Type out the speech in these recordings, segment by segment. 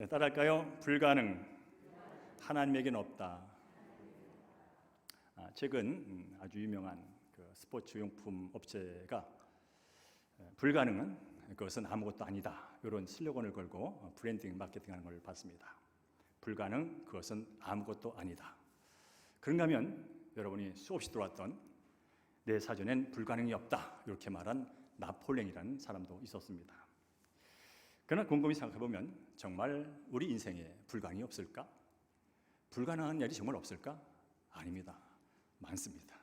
따라할까요? 불가능. 하나님에게는 없다. 최근 아주 유명한 그 스포츠 용품 업체가 불가능은 그것은 아무것도 아니다, 이런 슬로건을 걸고 브랜딩 마케팅하는 걸 봤습니다. 불가능, 그것은 아무것도 아니다. 그런가 하면 여러분이 수없이 들어왔던 내 사전엔 불가능이 없다, 이렇게 말한 나폴레옹이라는 사람도 있었습니다. 그러나 곰곰이 생각해보면 정말 우리 인생에 불가능이 없을까? 불가능한 일이 정말 없을까? 아닙니다. 많습니다.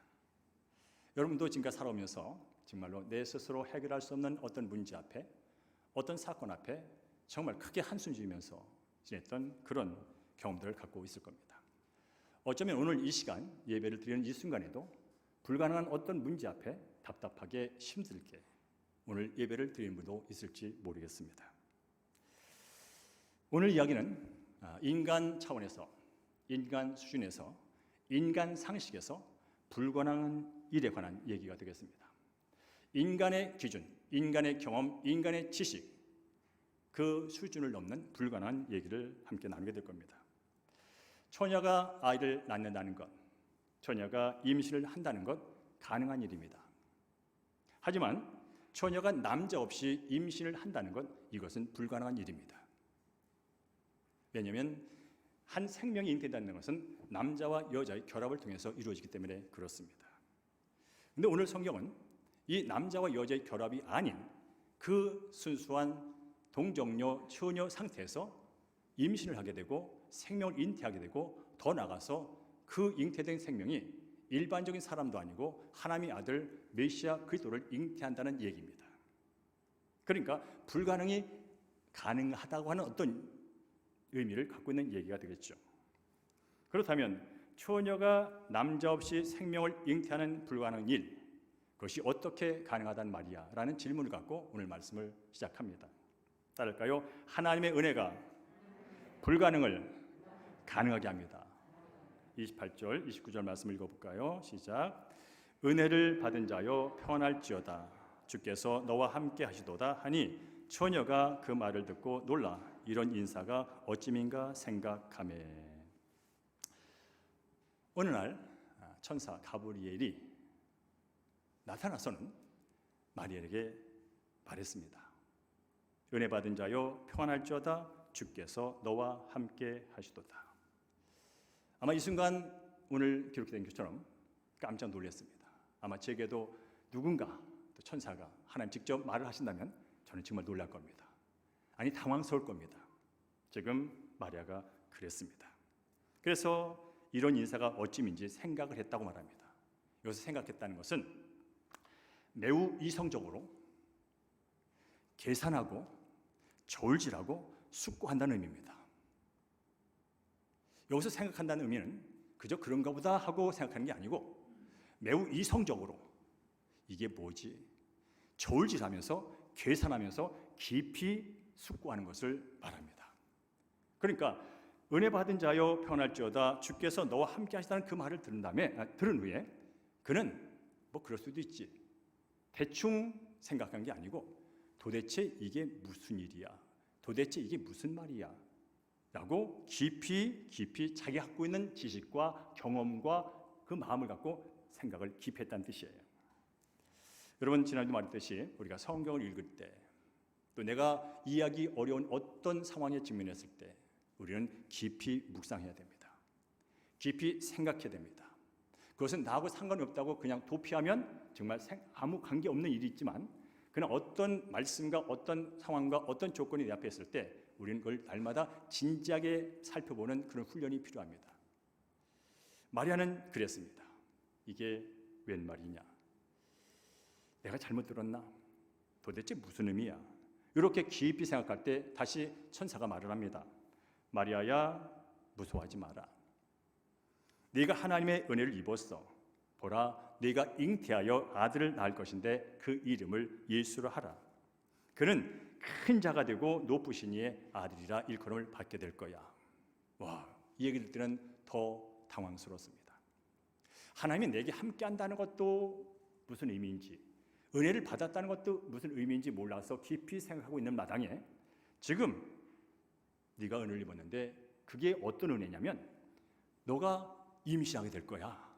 여러분도 지금까지 살아오면서 정말로 내 스스로 해결할 수 없는 어떤 문제 앞에, 어떤 사건 앞에 정말 크게 한숨 쉬면서 지냈던 그런 경험들을 갖고 있을 겁니다. 어쩌면 오늘 이 시간 예배를 드리는 이 순간에도 불가능한 어떤 문제 앞에 답답하게 힘들게 오늘 예배를 드리는 분도 있을지 모르겠습니다. 오늘 이야기는 인간 차원에서, 인간 수준에서, 인간 상식에서 불가능한 일에 관한 얘기가 되겠습니다. 인간의 기준, 인간의 경험, 인간의 지식, 그 수준을 넘는 불가능한 얘기를 함께 나누게 될 겁니다. 처녀가 아이를 낳는다는 것, 처녀가 임신을 한다는 것, 가능한 일입니다. 하지만 처녀가 남자 없이 임신을 한다는 것, 이것은 불가능한 일입니다. 왜냐하면 한 생명이 잉태된다는 것은 남자와 여자의 결합을 통해서 이루어지기 때문에 그렇습니다. 그런데 오늘 성경은 이 남자와 여자의 결합이 아닌 그 순수한 동정녀, 처녀 상태에서 임신을 하게 되고 생명을 잉태하게 되고, 더 나아가서 그 잉태된 생명이 일반적인 사람도 아니고 하나님의 아들 메시아 그리스도를 잉태한다는 얘기입니다. 그러니까 불가능이 가능하다고 하는 어떤 의미를 갖고 있는 얘기가 되겠죠. 그렇다면 처녀가 남자 없이 생명을 잉태하는 불가능한 일, 그것이 어떻게 가능하단 말이야? 라는 질문을 갖고 오늘 말씀을 시작합니다. 따를까요? 하나님의 은혜가 불가능을 가능하게 합니다. 28절, 29절 말씀을 읽어볼까요? 시작. 은혜를 받은 자여 평안할지어다. 주께서 너와 함께 하시도다 하니 처녀가 그 말을 듣고 놀라 이런 인사가 어찌민가 생각하매. 어느 날 천사 가브리엘이 나타나서는 마리아에게 말했습니다. 은혜 받은 자여 평안할지어다. 주께서 너와 함께 하시도다. 아마 이 순간 오늘 기록된 것처럼 깜짝 놀랐습니다. 아마 제게도 누군가 또 천사가 하나님 직접 말을 하신다면 저는 정말 놀랄 겁니다. 아니, 당황스러울 겁니다. 지금 마리아가 그랬습니다. 그래서 이런 인사가 어찌민지 생각을 했다고 말합니다. 여기서 생각했다는 것은 매우 이성적으로 계산하고 저울질하고 숙고한다는 의미입니다. 여기서 생각한다는 의미는 그저 그런가 보다 하고 생각하는 게 아니고 매우 이성적으로 이게 뭐지? 저울질하면서 계산하면서 깊이 숙고하는 것을 말합니다. 그러니까 은혜 받은 자여 평안할지어다. 주께서 너와 함께 하시다는 그 말을 들은 후에 그는 뭐 그럴 수도 있지, 대충 생각한 게 아니고 도대체 이게 무슨 일이야? 도대체 이게 무슨 말이야? 라고 깊이 자기가 갖고 있는 지식과 경험과 그 마음을 갖고 생각을 깊이 했다는 뜻이에요. 여러분, 지난주도 말했듯이 우리가 성경을 읽을 때, 또 내가 이해하기 어려운 어떤 상황에 직면했을 때 우리는 깊이 묵상해야 됩니다. 깊이 생각해야 됩니다. 그것은 나하고 상관이 없다고 그냥 도피하면 정말 아무 관계없는 일이 있지만, 그냥 어떤 말씀과 어떤 상황과 어떤 조건이 내 앞에 있을 때 우리는 그걸 날마다 진지하게 살펴보는 그런 훈련이 필요합니다. 마리아는 그랬습니다. 이게 웬 말이냐? 내가 잘못 들었나? 도대체 무슨 의미야? 이렇게 깊이 생각할 때 다시 천사가 말을 합니다. 마리아야, 무서워하지 마라. 네가 하나님의 은혜를 입었어. 보라, 네가 잉태하여 아들을 낳을 것인데 그 이름을 예수로 하라. 그는 큰 자가 되고 높으신 이의 아들이라 일컬음을 받게 될 거야. 와, 이 얘기를 들으면 더 당황스럽습니다. 하나님이 내게 함께 한다는 것도 무슨 의미인지, 은혜를 받았다는 것도 무슨 의미인지 몰라서 깊이 생각하고 있는 마당에 지금 네가 은혜를 입었는데 그게 어떤 은혜냐면 너가 임신하게 될 거야.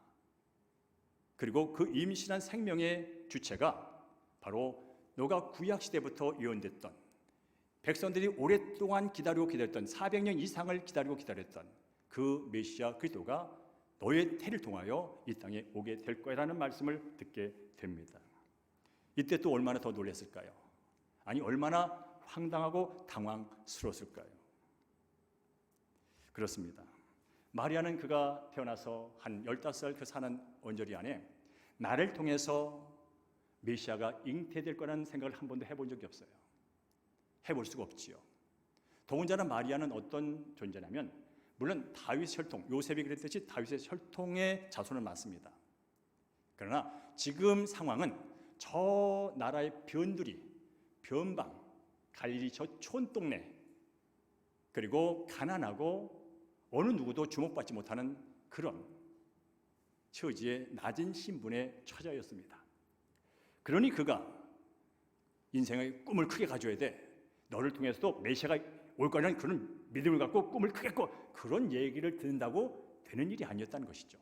그리고 그 임신한 생명의 주체가 바로 너가 구약시대부터 예언됐던, 백성들이 오랫동안 기다렸던 400년 이상을 기다렸던 그 메시아 그리스도가 너의 태를 통하여 이 땅에 오게 될 거라는 말씀을 듣게 됩니다. 이때 또 얼마나 더 놀랐을까요? 아니 얼마나 황당하고 당황스러웠을까요? 그렇습니다. 마리아는 그가 태어나서 한 15살 그 사는 언저리 안에 나를 통해서 메시아가 잉태될 거라는 생각을 한 번도 해본 적이 없어요. 해볼 수가 없지요. 더군다나 마리아는 어떤 존재냐면 물론 다윗 혈통, 요셉이 그랬듯이 다윗의 혈통의 자손은 맞습니다. 그러나 지금 상황은 저 나라의 변두리, 변방, 갈릴리 저 촌동네, 그리고 가난하고 어느 누구도 주목받지 못하는 그런 처지의 낮은 신분의 처자였습니다. 그러니 그가 인생의 꿈을 크게 가져야 돼. 너를 통해서도 메시아가 올 거라는 그런 믿음을 갖고 꿈을 크게 꿔. 그런 얘기를 듣는다고 되는 일이 아니었다는 것이죠.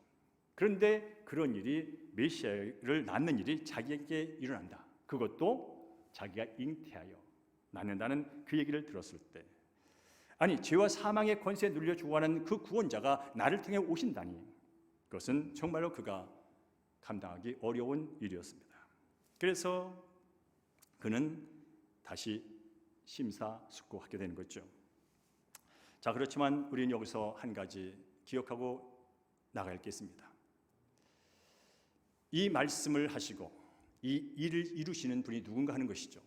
그런데 그런 일이 메시아를 낳는 일이 자기에게 일어난다. 그것도 자기가 잉태하여 낳는다는 그 얘기를 들었을 때, 아니 죄와 사망의 권세에 눌려 죽어가는 그 구원자가 나를 통해 오신다니, 그것은 정말로 그가 감당하기 어려운 일이었습니다. 그래서 그는 다시 심사숙고하게 되는 거죠. 자, 그렇지만 우리는 여기서 한 가지 기억하고 나갈 게 있습니다. 이 말씀을 하시고 이 일을 이루시는 분이 누군가 하는 것이죠.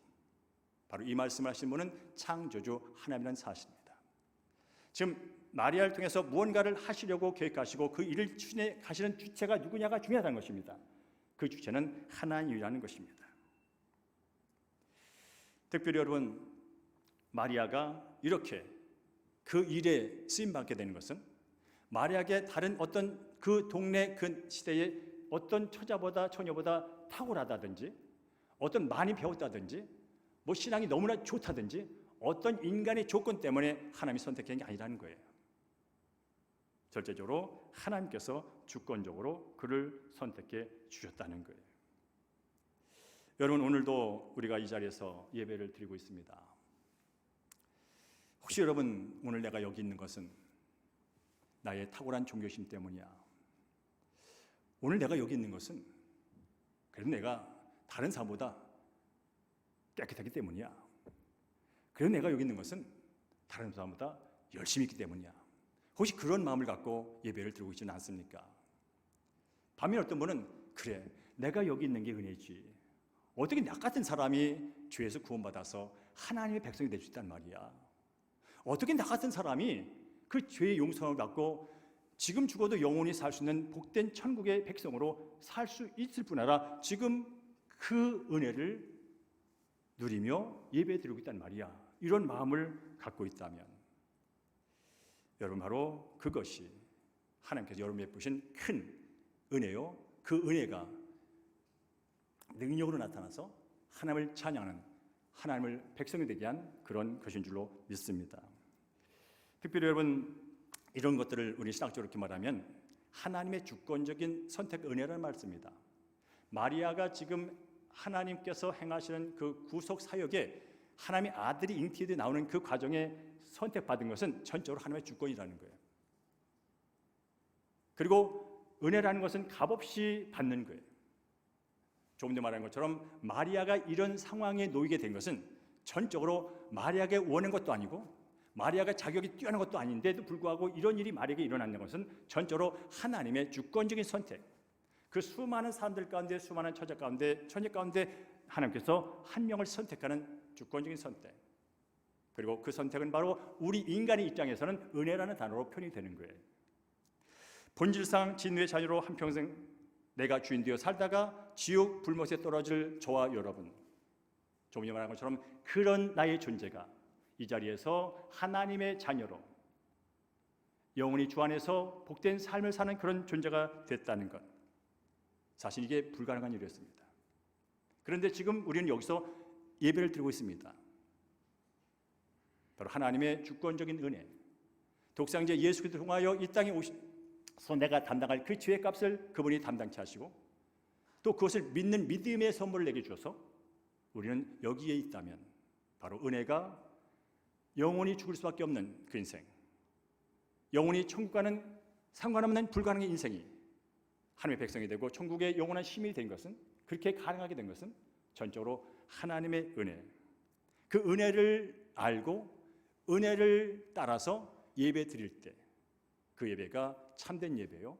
바로 이 말씀을 하신 분은 창조주 하나님이라는 사실입니다. 지금 마리아를 통해서 무언가를 하시려고 계획하시고 그 일을 추진하시는 주체가 누구냐가 중요하다는 것입니다. 그 주체는 하나님이라는 것입니다. 특별히 여러분, 마리아가 이렇게 그 일에 쓰임받게 되는 것은 마리아에게 다른 어떤 그 동네 그 시대의 어떤 처녀보다 탁월하다든지 어떤 많이 배웠다든지 뭐 신앙이 너무나 좋다든지 어떤 인간의 조건 때문에 하나님이 선택한 게 아니라는 거예요. 절대적으로 하나님께서 주권적으로 그를 선택해 주셨다는 거예요. 여러분, 오늘도 우리가 이 자리에서 예배를 드리고 있습니다. 혹시 여러분 오늘 내가 여기 있는 것은 나의 탁월한 종교심 때문이야? 오늘 내가 여기 있는 것은 그래도 내가 다른 사람보다 깨끗하기 때문이야? 그래도 내가 여기 있는 것은 다른 사람보다 열심히 있기 때문이야? 혹시 그런 마음을 갖고 예배를 드리고 있지는 않습니까? 반면 어떤 분은 그래, 내가 여기 있는 게 은혜지. 어떻게 나 같은 사람이 죄에서 구원받아서 하나님의 백성이 될 수 있단 말이야? 어떻게 나 같은 사람이 그 죄의 용서를 받고 지금 죽어도 영원히 살 수 있는 복된 천국의 백성으로 살 수 있을 뿐 아니라 지금 그 은혜를 누리며 예배드리고 있단 말이야. 이런 마음을 갖고 있다면 여러분, 바로 그것이 하나님께서 여러분에 베푸신 큰 은혜요, 그 은혜가 능력으로 나타나서 하나님을 찬양하는, 하나님을 백성이 되게 한 그런 것인 줄로 믿습니다. 특별히 여러분, 이런 것들을 우리 신학적으로 이렇게 말하면 하나님의 주권적인 선택 은혜라는 말씀입니다. 마리아가 지금 하나님께서 행하시는 그 구속 사역에 하나님의 아들이 잉태되어 나오는 그 과정에 선택받은 것은 전적으로 하나님의 주권이라는 거예요. 그리고 은혜라는 것은 값없이 받는 거예요. 조금 전에 말한 것처럼 마리아가 이런 상황에 놓이게 된 것은 전적으로 마리아가 원한 것도 아니고 마리아가 자격이 뛰어난 것도 아닌데도 불구하고 이런 일이 마리아에게 일어나는 것은 전적으로 하나님의 주권적인 선택, 그 수많은 사람들 가운데, 수많은 처자 가운데, 천녀 가운데 하나님께서 한 명을 선택하는 주권적인 선택, 그리고 그 선택은 바로 우리 인간의 입장에서는 은혜라는 단어로 표현이 되는 거예요. 본질상 진노의 자녀로 한평생 내가 주인 되어 살다가 지옥 불못에 떨어질 저와 여러분, 조금 전에 말한 것처럼 그런 나의 존재가 이 자리에서 하나님의 자녀로 영원히 주 안에서 복된 삶을 사는 그런 존재가 됐다는 것, 사실 이게 불가능한 일이었습니다. 그런데 지금 우리는 여기서 예배를 드리고 있습니다. 바로 하나님의 주권적인 은혜, 독생자 예수 그리스도를 통하여 이 땅에 오셔서 내가 담당할 그 죄의 값을 그분이 담당케 하시고 또 그것을 믿는 믿음의 선물을 내게 주셔서 우리는 여기에 있다면 바로 은혜가 영원히 죽을 수밖에 없는 그 인생, 영원히 천국과는 상관없는 불가능한 인생이 하나님의 백성이 되고 천국의 영원한 시민이 된 것은, 그렇게 가능하게 된 것은 전적으로 하나님의 은혜, 그 은혜를 알고 은혜를 따라서 예배 드릴 때 그 예배가 참된 예배요,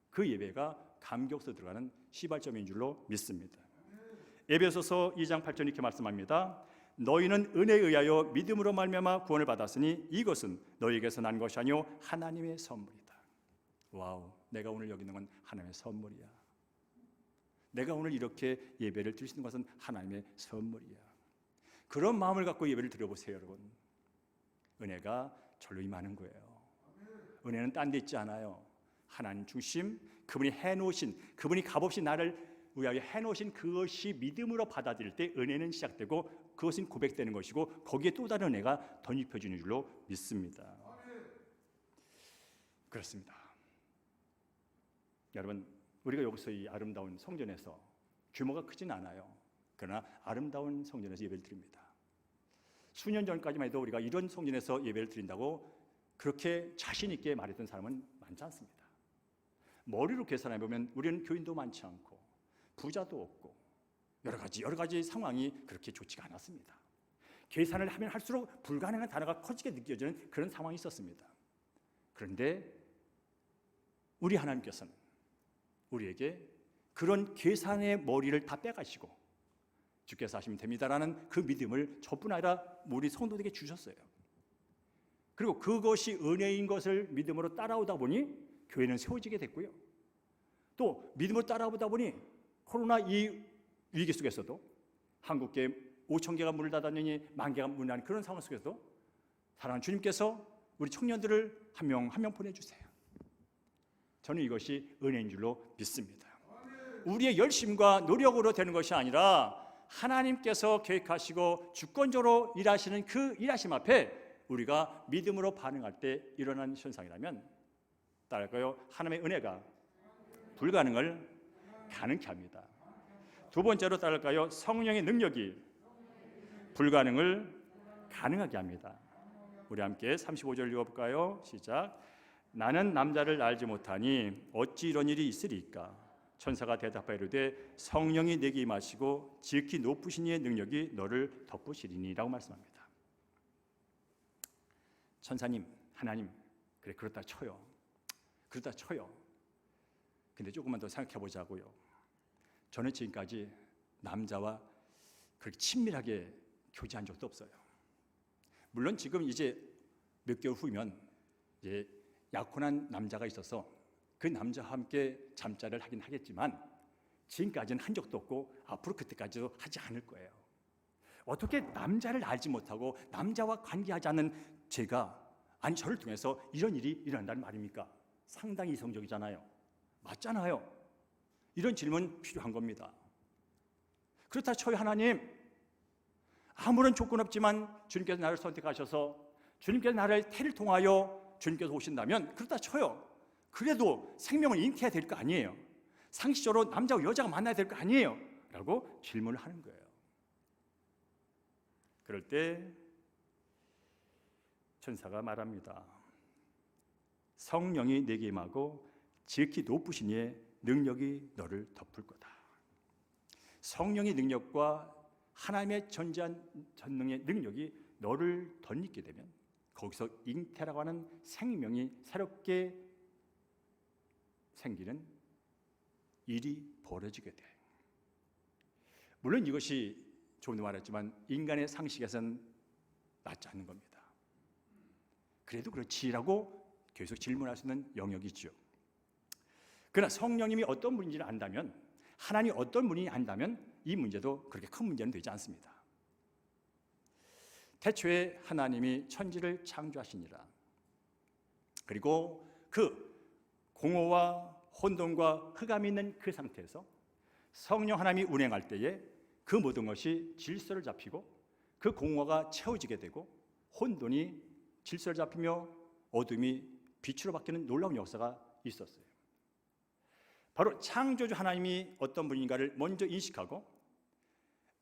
그 예배가 감격서 들어가는 시발점인 줄로 믿습니다. 에베소서 2장 8절 이렇게 말씀합니다. 너희는 은혜에 의하여 믿음으로 말미암아 구원을 받았으니 이것은 너희에게서 난 것이 아니요 하나님의 선물이다. 와우, 내가 오늘 여기 있는 건 하나님의 선물이야. 내가 오늘 이렇게 예배를 드릴 수 있는 것은 하나님의 선물이야. 그런 마음을 갖고 예배를 드려보세요, 여러분. 은혜가 절로 임하는 거예요. 은혜는 딴 데 있지 않아요. 하나님 중심, 그분이 해놓으신, 그분이 값없이 나를 위하여 해놓으신 그것이 믿음으로 받아들일 때 은혜는 시작되고 그것은 고백되는 것이고 거기에 또 다른 은혜가 덧입혀지는 줄로 믿습니다. 그렇습니다. 여러분, 우리가 여기서 이 아름다운 성전에서 규모가 크진 않아요. 그러나 아름다운 성전에서 예배를 드립니다. 수년 전까지만 해도 우리가 이런 성전에서 예배를 드린다고 그렇게 자신 있게 말했던 사람은 많지 않습니다. 머리로 계산해 보면 우리는 교인도 많지 않고 부자도 없고 여러 가지 상황이 그렇게 좋지가 않았습니다. 계산을 하면 할수록 불가능한 단어가 커지게 느껴지는 그런 상황이 있었습니다. 그런데 우리 하나님께서는 우리에게 그런 계산의 머리를 다 빼가시고 주께서 하시면 됩니다라는 그 믿음을 저뿐 아니라 우리 성도들에게 주셨어요. 그리고 그것이 은혜인 것을 믿음으로 따라오다 보니 교회는 세워지게 됐고요. 또 믿음으로 따라오다 보니 코로나 이 위기 속에서도 한국계 5,000개가 문을 닫았느니 10,000개가 문을 닫는 그런 상황 속에서도 사랑하는 주님께서 우리 청년들을 한 명 한 명 보내주세요. 저는 이것이 은혜인 줄로 믿습니다. 우리의 열심과 노력으로 되는 것이 아니라 하나님께서 계획하시고 주권적으로 일하시는 그 일하심 앞에 우리가 믿음으로 반응할 때 일어나는 현상이라면 따를까요? 하나님의 은혜가 불가능을 가능케 합니다. 두 번째로 따를까요? 성령의 능력이 불가능을 가능하게 합니다. 우리 함께 35절 읽어볼까요? 시작. 나는 남자를 알지 못하니 어찌 이런 일이 있으리까? 천사가 대답하여 이르되 성령이 내게 임하시고 지극히 높으신 이의 능력이 너를 덮으시리니라고 말씀합니다. 천사님, 하나님, 그래 그렇다 쳐요. 근데 조금만 더 생각해 보자고요. 저는 지금까지 남자와 그렇게 친밀하게 교제한 적도 없어요. 물론 지금 이제 몇 개월 후면 이제 약혼한 남자가 있어서 그 남자와 함께 잠자리를 하긴 하겠지만 지금까지는 한 적도 없고 앞으로 그때까지도 하지 않을 거예요. 어떻게 남자를 알지 못하고 남자와 관계하지 않는 제가, 아니 저를 통해서 이런 일이 일어난다는 말입니까? 상당히 이성적이잖아요. 맞잖아요. 이런 질문 필요한 겁니다. 그렇다 쳐요. 하나님, 아무런 조건 없지만 주님께서 나를 선택하셔서 주님께서 나를 태를 통하여 주님께서 오신다면 그렇다 쳐요. 그래도 생명을 잉태해야 될 거 아니에요. 상식적으로 남자와 여자가 만나야 될 거 아니에요 라고 질문을 하는 거예요. 그럴 때 천사가 말합니다. 성령이 내게 임하고 지극히 높으신 이의 능력이 너를 덮을 거다. 성령의 능력과 하나님의 전지한 전능의 능력이 너를 덧입게 되면 거기서 잉태라고 하는 생명이 새롭게 생기는 일이 벌어지게 돼. 물론 이것이 조금도 말했지만 인간의 상식에서는 맞지 않는 겁니다. 그래도 그렇지라고 계속 질문할 수 있는 영역이죠. 그러나 성령님이 어떤 분인지를 안다면, 하나님이 어떤 분인지 안다면 이 문제도 그렇게 큰 문제는 되지 않습니다. 태초에 하나님이 천지를 창조하시니라. 그리고 그 공허와 혼돈과 흑암이 있는 그 상태에서 성령 하나님이 운행할 때에 그 모든 것이 질서를 잡히고 그 공허가 채워지게 되고 혼돈이 질서를 잡히며 어둠이 빛으로 바뀌는 놀라운 역사가 있었어요. 바로 창조주 하나님이 어떤 분인가를 먼저 인식하고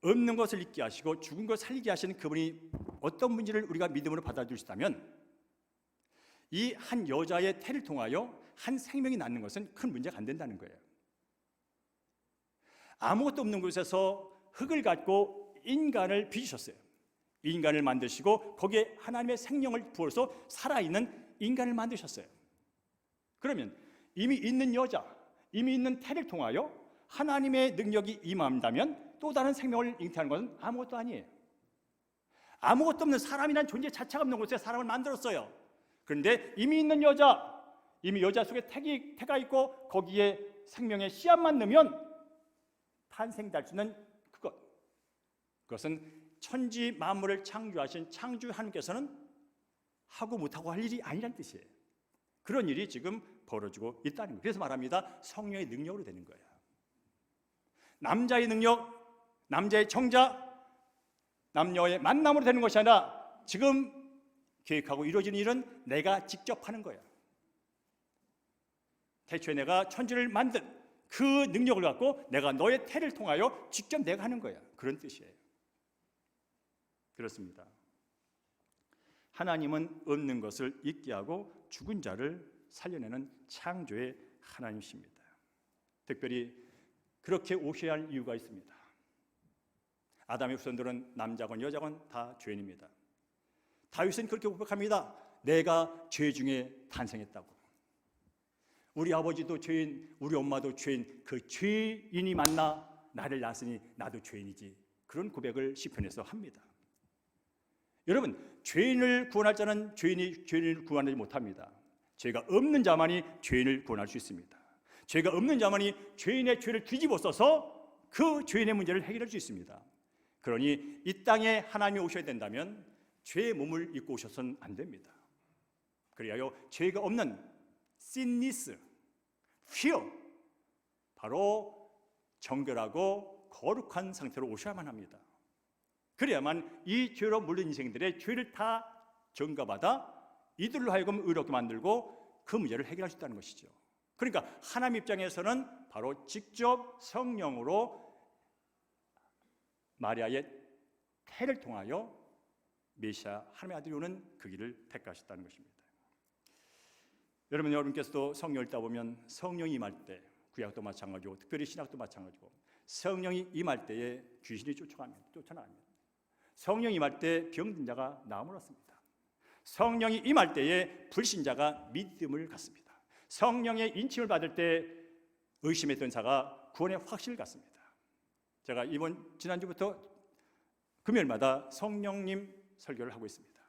없는 것을 있게 하시고 죽은 것을 살리게 하시는 그분이 어떤 분인지를 우리가 믿음으로 받아들일 수 있다면 이 한 여자의 태를 통하여 한 생명이 낳는 것은 큰 문제가 안 된다는 거예요. 아무것도 없는 곳에서 흙을 갖고 인간을 빚으셨어요. 인간을 만드시고 거기에 하나님의 생명을 부어서 살아있는 인간을 만드셨어요. 그러면 이미 있는 여자, 이미 있는 태를 통하여 하나님의 능력이 임한다면 또 다른 생명을 잉태하는 것은 아무것도 아니에요. 아무것도 없는 사람이란 존재 자체가 없는 곳에 사람을 만들었어요. 그런데 이미 있는 여자, 이미 여자 속에 태가 있고 거기에 생명의 씨앗만 넣으면 탄생될 수 있는 그것은 천지 만물을 창조하신 창조 하나님께서는 하고 못하고 할 일이 아니란 뜻이에요. 그런 일이 지금 벌어지고 있다는 거예요. 그래서 말합니다. 성령의 능력으로 되는 거예요. 남자의 능력, 남자의 정자, 남녀의 만남으로 되는 것이 아니라 지금 계획하고 이루어지는 일은 내가 직접 하는 거예요. 태초에 내가 천지를 만든 그 능력을 갖고 내가 너의 태를 통하여 직접 내가 하는 거야. 그런 뜻이에요. 그렇습니다. 하나님은 없는 것을 있게 하고 죽은 자를 살려내는 창조의 하나님이십니다. 특별히 그렇게 오셔야 할 이유가 있습니다. 아담의 후손들은 남자건 여자건 다 죄인입니다. 다윗은 그렇게 고백합니다. 내가 죄 중에 탄생했다고. 우리 아버지도 죄인, 우리 엄마도 죄인, 그 죄인이 만나 나를 낳았으니 나도 죄인이지. 그런 고백을 시편에서 합니다. 여러분, 죄인을 구원할 자는 죄인을 구원하지 못합니다. 죄가 없는 자만이 죄인을 구원할 수 있습니다. 죄가 없는 자만이 죄인의 죄를 뒤집어 써서 그 죄인의 문제를 해결할 수 있습니다. 그러니 이 땅에 하나님이 오셔야 된다면 죄의 몸을 입고 오셔서는 안 됩니다. 그리하여 죄가 없는 sinless, pure, 바로 정결하고 거룩한 상태로 오셔야만 합니다. 그래야만 이 죄로 물든 인생들의 죄를 다 전가받아 이들로 하여금 의롭게 만들고 그 문제를 해결할 수 있다는 것이죠. 그러니까 하나님 입장에서는 바로 직접 성령으로 마리아의 태를 통하여 메시아 하나님의 아들이 오는 그 길을 택하셨다는 것입니다. 여러분께서도 성령을 읽다 보면 성령이 임할 때, 구약도 마찬가지고 특별히 신약도 마찬가지고 성령이 임할 때에 귀신이 쫓아나갑니다. 성령이 임할 때 병든 자가 나음을 얻습니다. 성령이 임할 때에 불신자가 믿음을 갖습니다. 성령의 인침을 받을 때 의심했던 자가 구원의 확신을 갖습니다. 제가 지난주부터 금요일마다 성령님 설교를 하고 있습니다.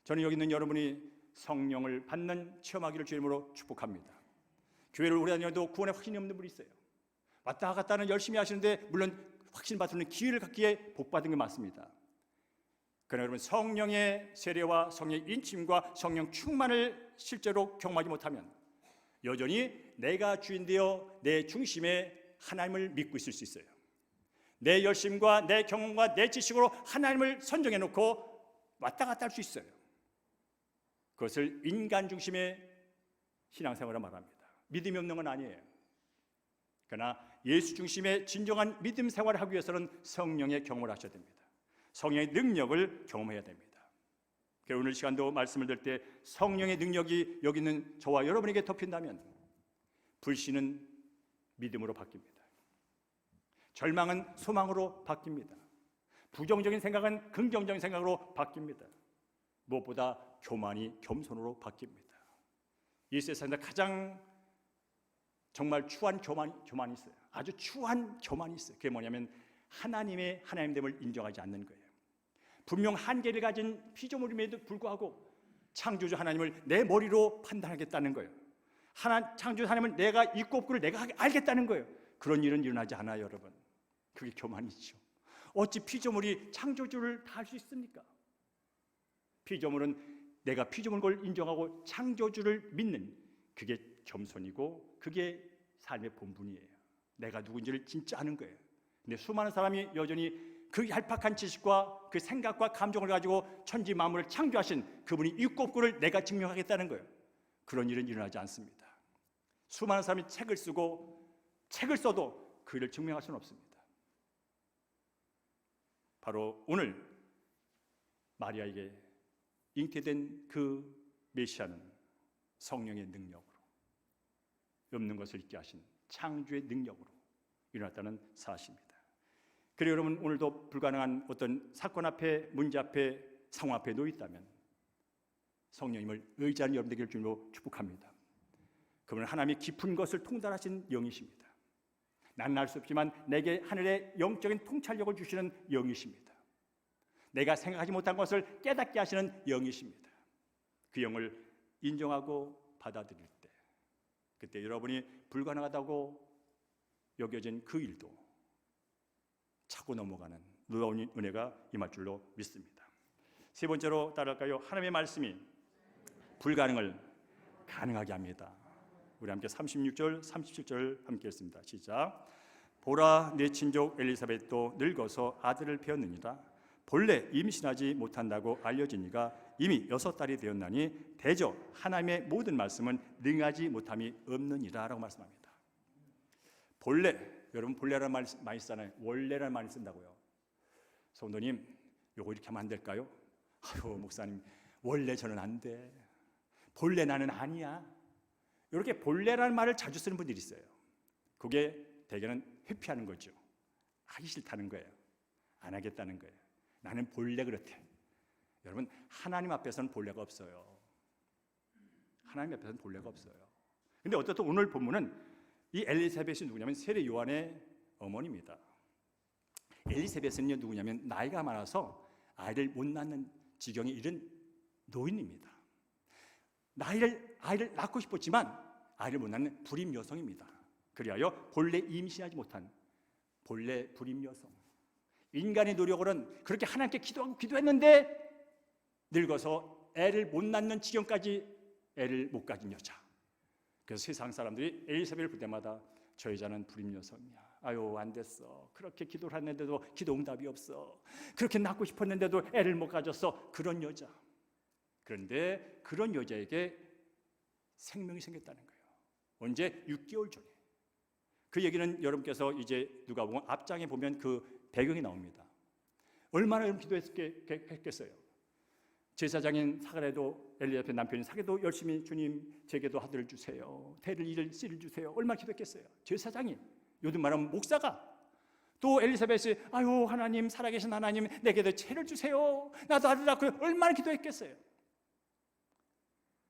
저는 여기 있는 여러분이 성령을 받는 체험하기를 주의 이름으로 축복합니다. 교회를 오래 다녀도 구원의 확신이 없는 분이 있어요. 왔다 갔다는 열심히 하시는데 물론 확신 받는 기회를 갖기에 복받은 게 맞습니다. 그러나 여러분, 성령의 세례와 성령의 인침과 성령 충만을 실제로 경험하지 못하면 여전히 내가 주인 되어 내 중심에 하나님을 믿고 있을 수 있어요. 내 열심과 내 경험과 내 지식으로 하나님을 선정해 놓고 왔다 갔다 할 수 있어요. 그것을 인간 중심의 신앙생활을 말합니다. 믿음이 없는 건 아니에요. 그러나 예수 중심의 진정한 믿음 생활을 하기 위해서는 성령의 경험을 하셔야 됩니다. 성령의 능력을 경험해야 됩니다. 그래서 오늘 시간도 말씀을 들을 때 성령의 능력이 여기 있는 저와 여러분에게 덮인다면 불신은 믿음으로 바뀝니다. 절망은 소망으로 바뀝니다. 부정적인 생각은 긍정적인 생각으로 바뀝니다. 무엇보다 교만이 겸손으로 바뀝니다. 이 세상에서 가장 정말 추한 교만이 있어요. 아주 추한 교만이 있어요. 그게 뭐냐면 하나님의 하나님됨을 인정하지 않는 거예요. 분명 한계를 가진 피조물임에도 불구하고 창조주 하나님을 내 머리로 판단하겠다는 거예요. 창조주 하나님을 내가 있고 없고를 내가 알겠다는 거예요. 그런 일은 일어나지 않아요, 여러분. 그게 교만이죠. 어찌 피조물이 창조주를 다 알 수 있습니까? 피조물은 내가 피조물 걸 인정하고 창조주를 믿는 그게 겸손이고 그게 삶의 본분이에요. 내가 누군지를 진짜 아는 거예요. 근데 수많은 사람이 여전히 그 얄팍한 지식과 그 생각과 감정을 가지고 천지 만물을 창조하신 그분이 있고 없고를 내가 증명하겠다는 거예요. 그런 일은 일어나지 않습니다. 수많은 사람이 책을 쓰고 책을 써도 그 일을 증명할 수는 없습니다. 바로 오늘 마리아에게 잉태된 그 메시아는 성령의 능력으로, 없는 것을 있게 하신 창조의 능력으로 일어났다는 사실입니다. 그래서 여러분, 오늘도 불가능한 어떤 사건 앞에, 문제 앞에, 상황 앞에 놓여 있다면 성령님을 의지하는 여러분 되기를 주님으로 축복합니다. 그분은 하나님의 깊은 것을 통달하신 영이십니다. 나는 알 수 없지만 내게 하늘의 영적인 통찰력을 주시는 영이십니다. 내가 생각하지 못한 것을 깨닫게 하시는 영이십니다. 그 영을 인정하고 받아들일 때, 그때 여러분이 불가능하다고 여겨진 그 일도 차고 넘어가는 놀라운 은혜가 임할 줄로 믿습니다. 세 번째로 따라할까요? 하나님의 말씀이 불가능을 가능하게 합니다. 우리 함께 36절, 37절 함께 했습니다. 시작. 보라, 내 친족 엘리사벳도 늙어서 아들을 배었느니라. 본래 임신하지 못한다고 알려진 이가 이미 6달이 되었나니 대저 하나님의 모든 말씀은 능하지 못함이 없느니라 라고 말씀합니다. 본래, 여러분 본래라는 말 많이 쓰잖아요. 원래라는 말을 쓴다고요. 성도님, 요거 이렇게 하면 안 될까요? 아유, 목사님, 원래 저는 안 돼. 본래 나는 아니야. 이렇게 본래라는 말을 자주 쓰는 분들이 있어요. 그게 대개는 회피하는 거죠. 하기 싫다는 거예요. 안 하겠다는 거예요. 나는 본래 그렇대. 여러분, 하나님 앞에서는 본래가 없어요. 하나님 앞에서는 본래가 없어요. 근데 어쨌든 오늘 본문은 이 엘리사벳이 누구냐면 세례 요한의 어머니입니다. 엘리사벳은 누구냐면 나이가 많아서 아이를 못 낳는 지경에 이른 노인입니다. 아이를 낳고 싶었지만 아이를 못 낳는 불임 여성입니다. 그리하여 본래 임신하지 못한 본래 불임 여성. 인간의 노력으로는 그렇게 하나님께 기도하고 기도했는데 늙어서 애를 못 낳는 지경까지 애를 못 가진 여자. 그래서 세상 사람들이 엘리사벳을 볼 때마다 저 여자는 불임 여성이야. 아유, 안 됐어. 그렇게 기도를 했는데도 기도 응답이 없어. 그렇게 낳고 싶었는데도 애를 못 가졌어. 그런 여자. 그런데 그런 여자에게 생명이 생겼다는 거예요. 언제? 6개월 전에. 그 얘기는 여러분께서 이제 누가복음 앞장에 보면 그 배경이 나옵니다. 얼마나 여러분 기도했겠어요. 제사장인 사가랴도 엘리사벳 남편인 사개도 열심히 주님 제게도 아들을 주세요. 대를 이를 씨를 주세요. 얼마나 기도했겠어요. 제사장이, 요즘 말하면 목사가. 또 엘리사벳이 아유 하나님, 살아계신 하나님, 내게도 채를 주세요. 나도 아들 낳고. 얼마나 기도했겠어요.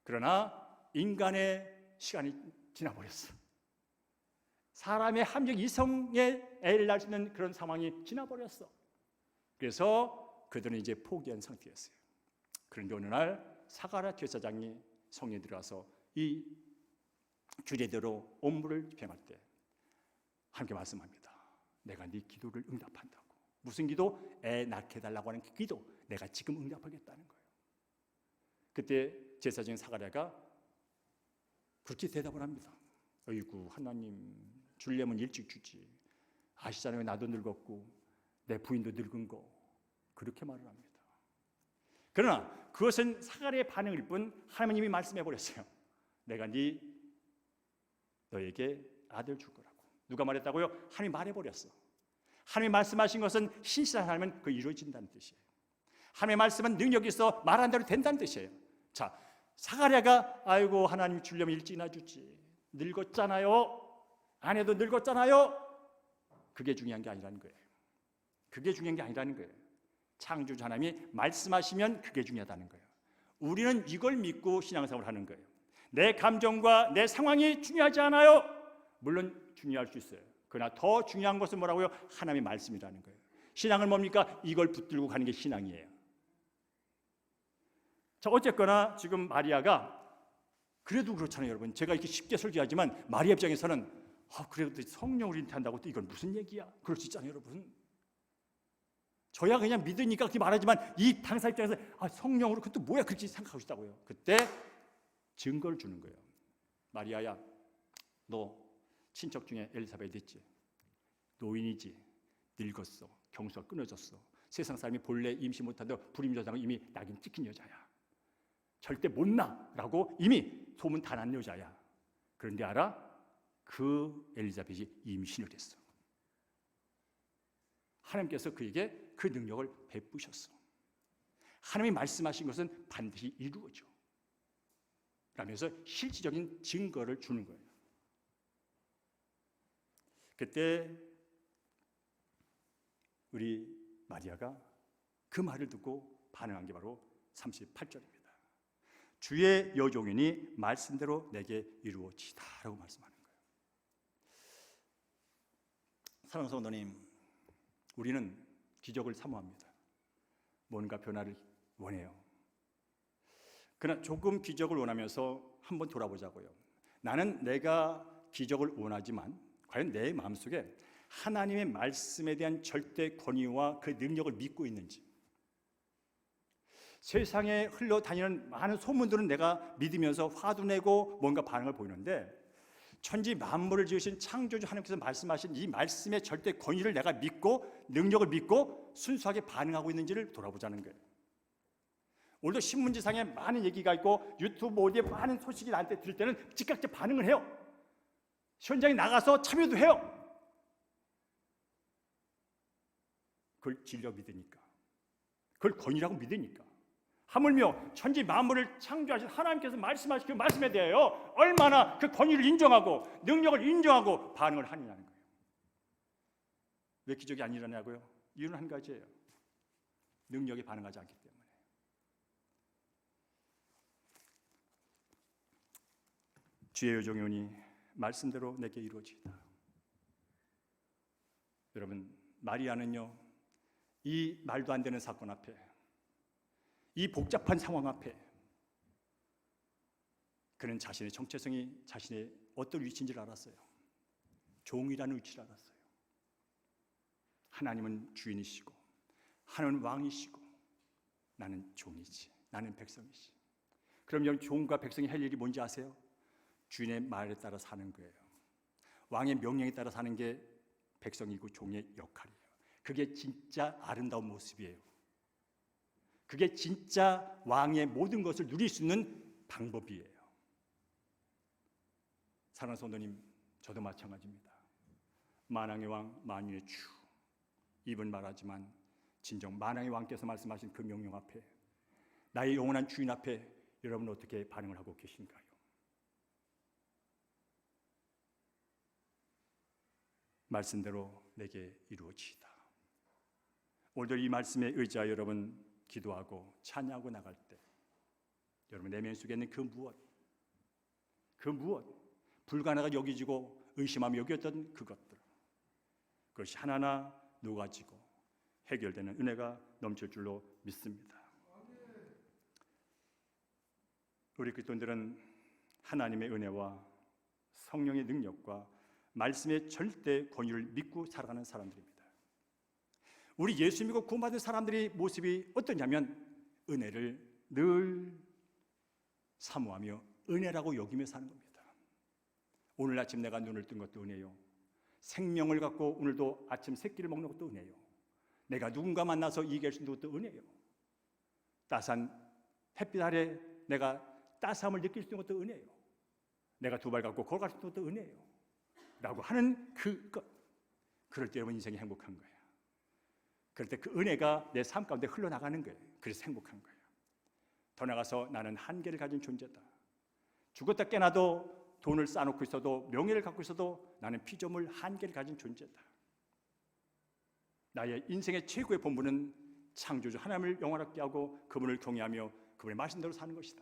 그러나 인간의 시간이 지나버렸어. 사람의 함정 이성의 애를 낳을 수 있는 그런 상황이 지나버렸어. 그래서 그들은 이제 포기한 상태였어요. 그런데 어느 날 사가랴 제사장이 성에 들어가서 이 규례대로 업무를 집행할 때 함께 말씀합니다. 내가 네 기도를 응답한다고. 무슨 기도? 애 낳게 해달라고 하는 그 기도 내가 지금 응답하겠다는 거예요. 그때 제사장인 사가랴가 그렇게 대답을 합니다. 어이구 하나님, 주려면 일찍 주지. 아시잖아요, 나도 늙었고 내 부인도 늙은 거. 그렇게 말을 합니다. 그러나 그것은 사가랴의 반응일 뿐 하나님이 말씀해 버렸어요. 내가 너에게 아들 줄 거라고. 누가 말했다고요? 하나님이 말해 버렸어. 하나님이 말씀하신 것은 신실한 사람은 그 이루어진다는 뜻이에요. 하나님의 말씀은 능력이 있어 말한 대로 된다는 뜻이에요. 자, 사가랴가 아이고 하나님 주려면 일찍이나 주지. 늙었잖아요. 아내도 늙었잖아요. 그게 중요한 게 아니라는 거예요. 그게 중요한 게 아니라는 거예요. 창조주 하나님이 말씀하시면 그게 중요하다는 거예요. 우리는 이걸 믿고 신앙생활을 하는 거예요. 내 감정과 내 상황이 중요하지 않아요. 물론 중요할 수 있어요. 그러나 더 중요한 것은 뭐라고요? 하나님의 말씀이라는 거예요. 신앙은 뭡니까? 이걸 붙들고 가는 게 신앙이에요. 자, 어쨌거나 지금 마리아가 그래도 그렇잖아요, 여러분. 제가 이렇게 쉽게 설교하지만 마리아 입장에서는 그래도 성령을 잉태한다고 또 이건 무슨 얘기야? 그럴 수 있잖아요, 여러분. 저야 그냥 믿으니까 그렇게 말하지만 이 당사 입장에서 성령으로 그것도 뭐야 그렇게 생각하고 있다고요. 그때 증거를 주는 거예요. 마리아야, 너 친척 중에 엘리사벳 있지? 노인이지, 늙었어, 경수가 끊어졌어. 세상 사람이 본래 임시 못하도 불임여자고 이미 낙인 찍힌 여자야. 절대 못 나라고 이미 소문 다 난 여자야. 그런데 알아? 그 엘리자벳이 임신을 했어. 하나님께서 그에게 그 능력을 베푸셨어. 하나님이 말씀하신 것은 반드시 이루어져 라면서 실질적인 증거를 주는 거예요. 그때 우리 마리아가 그 말을 듣고 반응한 게 바로 38절입니다. 주의 여종이니 말씀대로 내게 이루어지다라고 말씀하는 거예요. 사랑하는 성도님, 우리는 기적을 사모합니다. 뭔가 변화를 원해요. 그러나 조금 기적을 원하면서 한번 돌아보자고요. 나는 내가 기적을 원하지만 과연 내 마음속에 하나님의 말씀에 대한 절대 권위와 그 능력을 믿고 있는지, 세상에 흘러다니는 많은 소문들은 내가 믿으면서 화도 내고 뭔가 반응을 보이는데 천지 만물을 지으신 창조주 하나님께서 말씀하신 이 말씀의 절대 권위를 내가 믿고 능력을 믿고 순수하게 반응하고 있는지를 돌아보자는 거예요. 오늘도 신문지상에 많은 얘기가 있고 유튜브 어디에 많은 소식이 나한테 들을 때는 즉각적 반응을 해요. 현장에 나가서 참여도 해요. 그걸 진리라고 믿으니까, 그걸 권위라고 믿으니까, 하물며 천지 만물을 창조하신 하나님께서 말씀하신 그 말씀에 대하여 얼마나 그 권위를 인정하고 능력을 인정하고 반응을 하느냐는 거예요. 왜 기적이 안 일어나냐고요? 이유는 한 가지예요. 능력에 반응하지 않기 때문에. 주의 여종이 오니 말씀대로 내게 이루어지이다. 여러분, 마리아는요, 이 말도 안 되는 사건 앞에, 이 복잡한 상황 앞에 그는 자신의 정체성이, 자신의 어떤 위치인지를 알았어요. 종이라는 위치를 알았어요. 하나님은 주인이시고 하나님은 왕이시고 나는 종이지, 나는 백성이지. 그럼 여러분, 종과 백성이 할 일이 뭔지 아세요? 주인의 말에 따라 사는 거예요. 왕의 명령에 따라 사는 게 백성이고 종의 역할이에요. 그게 진짜 아름다운 모습이에요. 그게 진짜 왕의 모든 것을 누릴 수 있는 방법이에요. 사랑하는 성도님, 저도 마찬가지입니다. 만왕의 왕, 만유의 주, 입은 말하지만 진정 만왕의 왕께서 말씀하신 그 명령 앞에, 나의 영원한 주인 앞에 여러분 어떻게 반응을 하고 계신가요? 말씀대로 내게 이루어지이다. 오늘도 이 말씀에 의지하여 여러분 기도하고 찬양하고 나갈 때 여러분 내면 속에 있는 그 무엇 불가능하게 여기지고 의심하며 여겼던 그것들, 그것이 하나하나 녹아지고 해결되는 은혜가 넘칠 줄로 믿습니다. 우리 그리스도인들은 하나님의 은혜와 성령의 능력과 말씀의 절대 권위를 믿고 살아가는 사람들입니다. 우리 예수 믿고 구원받은 사람들의 모습이 어떠냐면 은혜를 늘 사모하며 은혜라고 여기며 사는 겁니다. 오늘 아침 내가 눈을 뜬 것도 은혜요, 생명을 갖고 오늘도 아침 새끼를 먹는 것도 은혜요, 내가 누군가 만나서 이기할 수 있는 것도 은혜요, 따스한 햇빛 아래 내가 따스함을 느낄 수 있는 것도 은혜요, 내가 두 발 갖고 걸어갈 수 있는 것도 은혜요 라고 하는 그것, 그럴 때 여러분 인생이 행복한 거예요. 그럴 때 그 은혜가 내 삶 가운데 흘러나가는 거예요. 그래서 행복한 거예요. 더 나아가서 나는 한계를 가진 존재다. 죽었다 깨나도 돈을 쌓아놓고 있어도, 명예를 갖고 있어도 나는 피조물 한계를 가진 존재다. 나의 인생의 최고의 본분은 창조주 하나님을 영원하게 하고 그분을 경외하며 그분의 말씀대로 사는 것이다.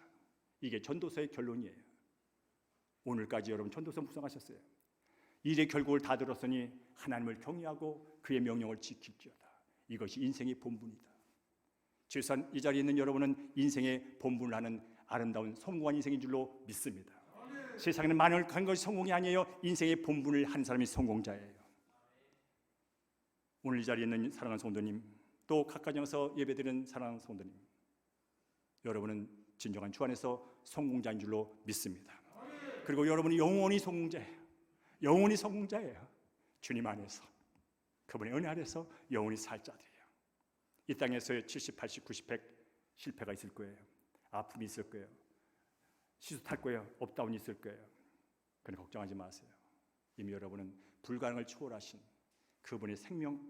이게 전도서의 결론이에요. 오늘까지 여러분 전도서 묵상하셨어요. 일의 결국을 다 들었으니 하나님을 경외하고 그의 명령을 지킬지어다. 이것이 인생의 본분이다. 최소한 이 자리에 있는 여러분은 인생의 본분을 하는 아름다운 성공한 인생인 줄로 믿습니다. 세상에는 많은 간 것이 성공이 아니에요. 인생의 본분을 한 사람이 성공자예요. 오늘 이 자리에 있는 사랑하는 성도님, 또 각각 영서 예배드리는 사랑하는 성도님, 여러분은 진정한 주 안에서 성공자인 줄로 믿습니다. 그리고 여러분이 영원히 성공자예요. 영원히 성공자예요. 주님 안에서 그분의 은혜 아래서 영원히 살 자들이에요. 이 땅에서의 70, 80, 90, 100 실패가 있을 거예요. 아픔이 있을 거예요. 시수탈 거예요. 업다운이 있을 거예요. 그러니 걱정하지 마세요. 이미 여러분은 불가능을 초월하신 그분의 생명,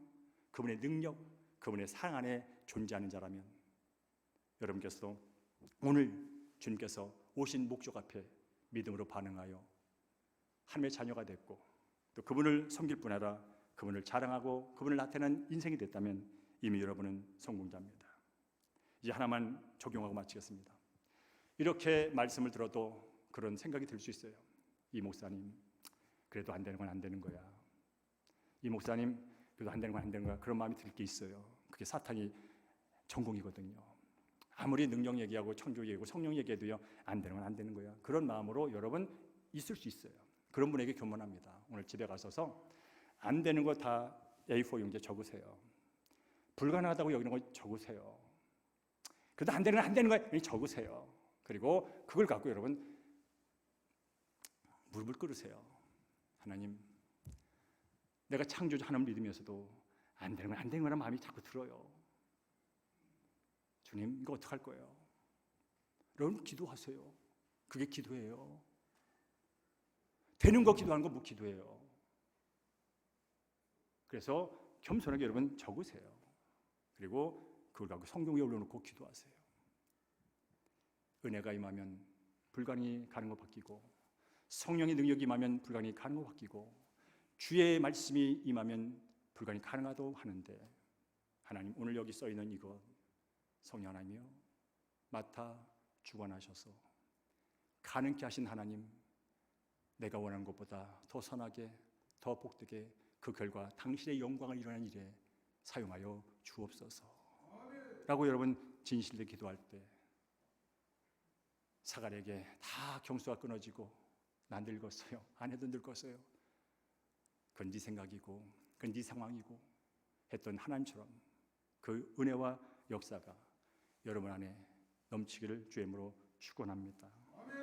그분의 능력, 그분의 사랑 안에 존재하는 자라면 여러분께서도 오늘 주님께서 오신 목적 앞에 믿음으로 반응하여 하나님의 자녀가 됐고 또 그분을 섬길 뿐 아니라 그분을 자랑하고 그분을 나타내는 인생이 됐다면 이미 여러분은 성공자입니다. 이제 하나만 적용하고 마치겠습니다. 이렇게 말씀을 들어도 그런 생각이 들 수 있어요. 이 목사님 그래도 안 되는 건 안 되는 거야. 이 목사님 그래도 안 되는 건 안 되는 거야. 그런 마음이 들 게 있어요. 그게 사탄이 전공이거든요. 아무리 능력 얘기하고 창조 얘기하고 성령 얘기해도요, 안 되는 건 안 되는 거야. 그런 마음으로 여러분 있을 수 있어요. 그런 분에게 교문합니다. 오늘 집에 가셔서 안 되는 거 다 A4 용지에 적으세요. 불가능하다고 여기는 거 적으세요. 그래도 안 되는 거야 적으세요. 그리고 그걸 갖고 여러분 무릎을 꿇으세요. 하나님, 내가 창조주 하나님 믿으면서도 안 되는 건 안 되는 거라는 마음이 자꾸 들어요. 주님, 이거 어떡할 거예요? 여러분 기도하세요. 그게 기도예요. 되는 거 기도하는 거 뭐 기도예요. 그래서 겸손하게 여러분 적으세요. 그리고 그걸 갖고 성경 위에 올려놓고 기도하세요. 은혜가 임하면 불가능이 가는 거 바뀌고 성령의 능력이 임하면 불가능이 가는 거 바뀌고 주의 말씀이 임하면 불가능이 가능하도 하는데 하나님 오늘 여기 써있는 이것 성령 하나님이여 맡아 주관하셔서 가능케 하신 하나님 내가 원하는 것보다 더 선하게 더 복되게 그 결과 당신의 영광을 이루는 일에 사용하여 주옵소서 라고 여러분 진실되게 기도할 때 사갈에게 다 경수가 끊어지고 난 늙었어요. 아내도 늙었어요. 그건 네 생각이고 그건 네 상황이고 했던 하나님처럼 그 은혜와 역사가 여러분 안에 넘치기를 주의 이름으로 축원합니다.